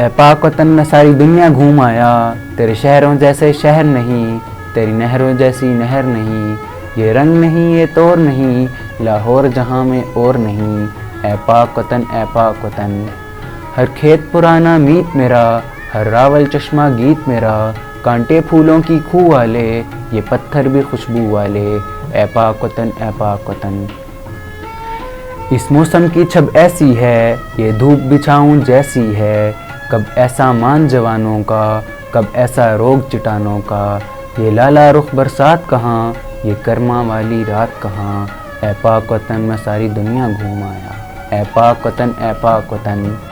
ए पाक वतन में सारी दुनिया घूम आया, तेरे शहरों जैसे शहर नहीं, तेरी नहरों जैसी नहर नहीं, ये रंग नहीं ये तोर नहीं, लाहौर जहाँ में और नहीं। ए पाक वतन ए पाक वतन। हर खेत पुराना मीत मेरा, हर रावल चश्मा गीत मेरा, कांटे फूलों की खू वाले, ये पत्थर भी खुशबू वाले। ए पाक वतन ए पाक वतन। इस मौसम की छब ऐसी है, ये धूप बिछाऊं जैसी है, कब ऐसा मान जवानों का, कब ऐसा रोग चिटानों का, ये लाला रुख बरसात कहाँ, ये कर्मा वाली रात कहाँ। ए पाक वतन में सारी दुनिया घूम आया। ए पाक वतन ए पाक वतन।